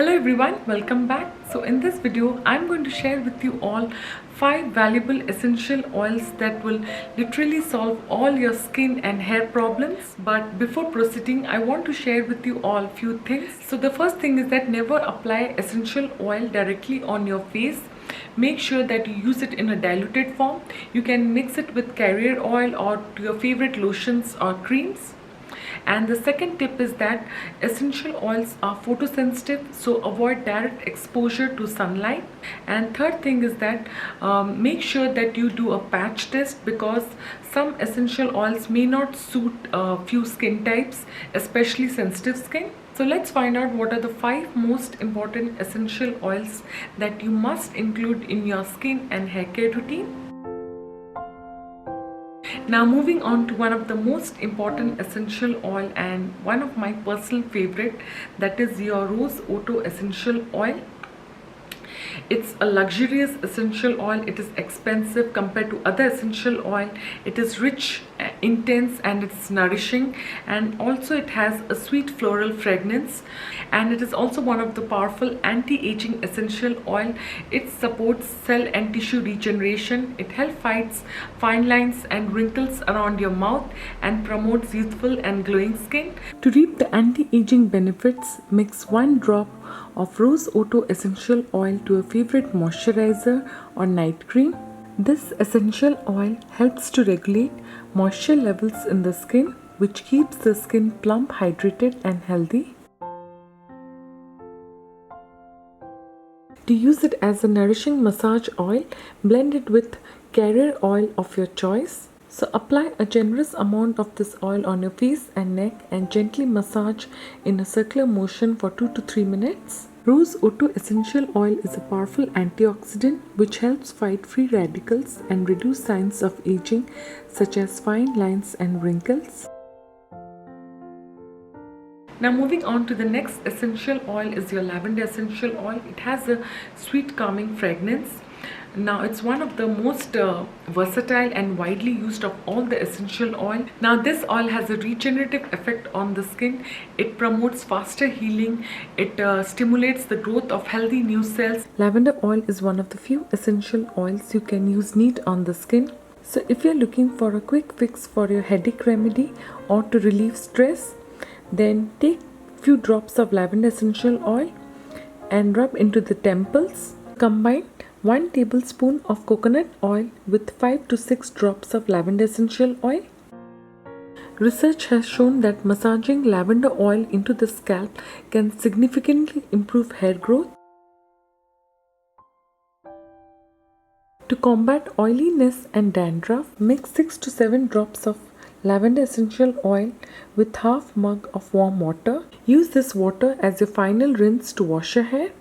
Hello everyone, welcome back. So in this video, I'm going to share with you all 5 valuable essential oils that will literally solve all your skin and hair problems. But before proceeding, I want to share with you all few things. So the first thing is that never apply essential oil directly on your face. Make sure that you use it in a diluted form. You can mix it with carrier oil or to your favorite lotions or creams. And the second tip is that essential oils are photosensitive, so avoid direct exposure to sunlight. And third thing is that make sure that you do a patch test, because some essential oils may not suit few skin types, especially sensitive skin. So let's find out what are the 5 most important essential oils that you must include in your skin and hair care routine. Now moving on to one of the most important essential oil and one of my personal favorite, that is your Rose Otto essential oil. It's a luxurious essential oil. It is expensive compared to other essential oil. It is rich, intense, and it's nourishing, and also it has a sweet floral fragrance, and it is also one of the powerful anti-aging essential oil. It supports cell and tissue regeneration. It helps fights fine lines and wrinkles around your mouth and promotes youthful and glowing skin. To reap the anti-aging benefits, mix 1 drop of Rose Otto essential oil to a favorite moisturizer or night cream. This essential oil helps to regulate moisture levels in the skin, which keeps the skin plump, hydrated, and healthy. To use it as a nourishing massage oil, blend it with carrier oil of your choice. So apply a generous amount of this oil on your face and neck and gently massage in a circular motion for 2 to 3 minutes. Rose Otto essential oil is a powerful antioxidant which helps fight free radicals and reduce signs of aging such as fine lines and wrinkles. Now moving on to the next essential oil is your lavender essential oil. It has a sweet calming fragrance. Now it's one of the most versatile and widely used of all the essential oil. Now this oil has a regenerative effect on the skin. It promotes faster healing. It stimulates the growth of healthy new cells. Lavender oil is one of the few essential oils you can use neat on the skin. So if you're looking for a quick fix for your headache remedy or to relieve stress, then take few drops of lavender essential oil and rub into the temples. Combine 1 tablespoon of coconut oil with 5 to 6 drops of lavender essential oil. Research has shown that massaging lavender oil into the scalp can significantly improve hair growth. To combat oiliness and dandruff, mix 6 to 7 drops of lavender essential oil with half mug of warm water. Use this water as your final rinse to wash your hair.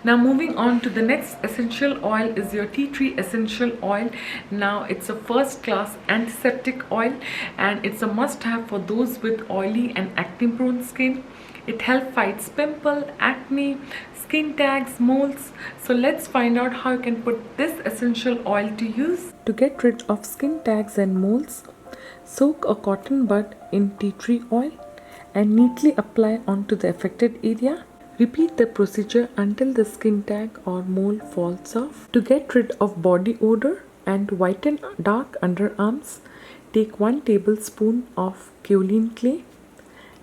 Now moving on to the next essential oil is your tea tree essential oil. Now it's a first class antiseptic oil and it's a must have for those with oily and acne prone skin. It helps fight pimple, acne, skin tags, moles. So let's find out how you can put this essential oil to use. To get rid of skin tags and moles, soak a cotton bud in tea tree oil and neatly apply onto the affected area. Repeat the procedure until the skin tag or mole falls off. To get rid of body odor and whiten dark underarms, take 1 tablespoon of kaolin clay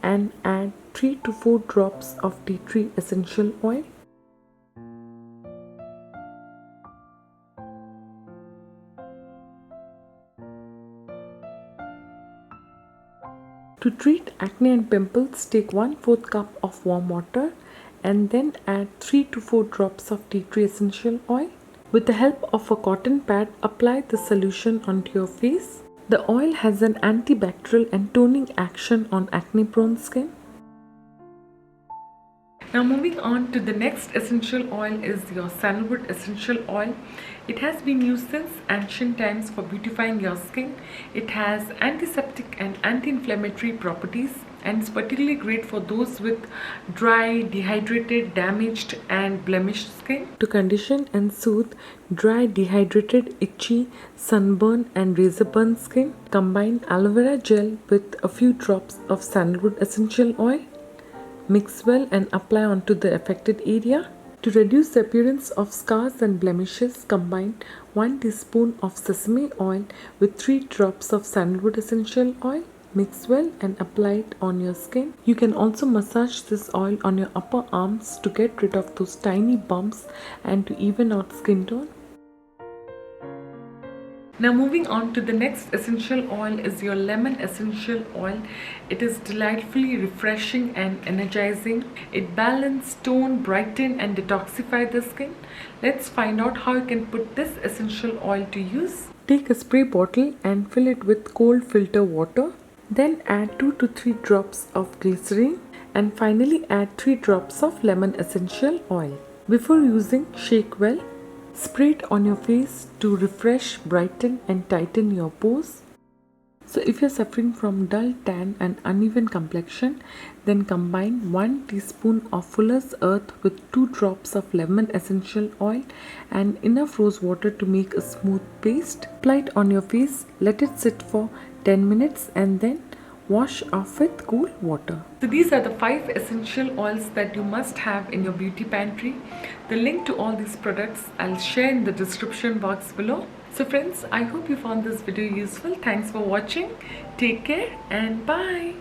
and add 3 to 4 drops of tea tree essential oil. To treat acne and pimples, take 1/4 cup of warm water and then add 3 to 4 drops of tea tree essential oil. With the help of a cotton pad, apply the solution onto your face. The oil has an antibacterial and toning action on acne prone skin. Now moving on to the next essential oil is your sandalwood essential oil. It has been used since ancient times for beautifying your skin. It has antiseptic and anti-inflammatory properties and is particularly great for those with dry, dehydrated, damaged and blemished skin. To condition and soothe dry, dehydrated, itchy, sunburn and razor burn skin, combine aloe vera gel with a few drops of sandalwood essential oil. Mix well and apply onto the affected area. To reduce the appearance of scars and blemishes, combine 1 teaspoon of sesame oil with 3 drops of sandalwood essential oil. Mix well and apply it on your skin. You can also massage this oil on your upper arms to get rid of those tiny bumps and to even out skin tone. Now moving on to the next essential oil is your lemon essential oil. It is delightfully refreshing and energizing. It balances, tone, brighten and detoxify the skin. Let's find out how you can put this essential oil to use. Take a spray bottle and fill it with cold filter water. Then add 2 to 3 drops of glycerin and finally add 3 drops of lemon essential oil. Before using, shake well. Spray it on your face to refresh, brighten and tighten your pores. So if you're suffering from dull tan and uneven complexion, then combine 1 teaspoon of Fuller's Earth with 2 drops of lemon essential oil and enough rose water to make a smooth paste. Apply it on your face, let it sit for 10 minutes and then wash off with cool water. So these are the 5 essential oils that you must have in your beauty pantry. The link to all these products I'll share in the description box below. So friends, I hope you found this video useful. Thanks for watching. Take care and bye.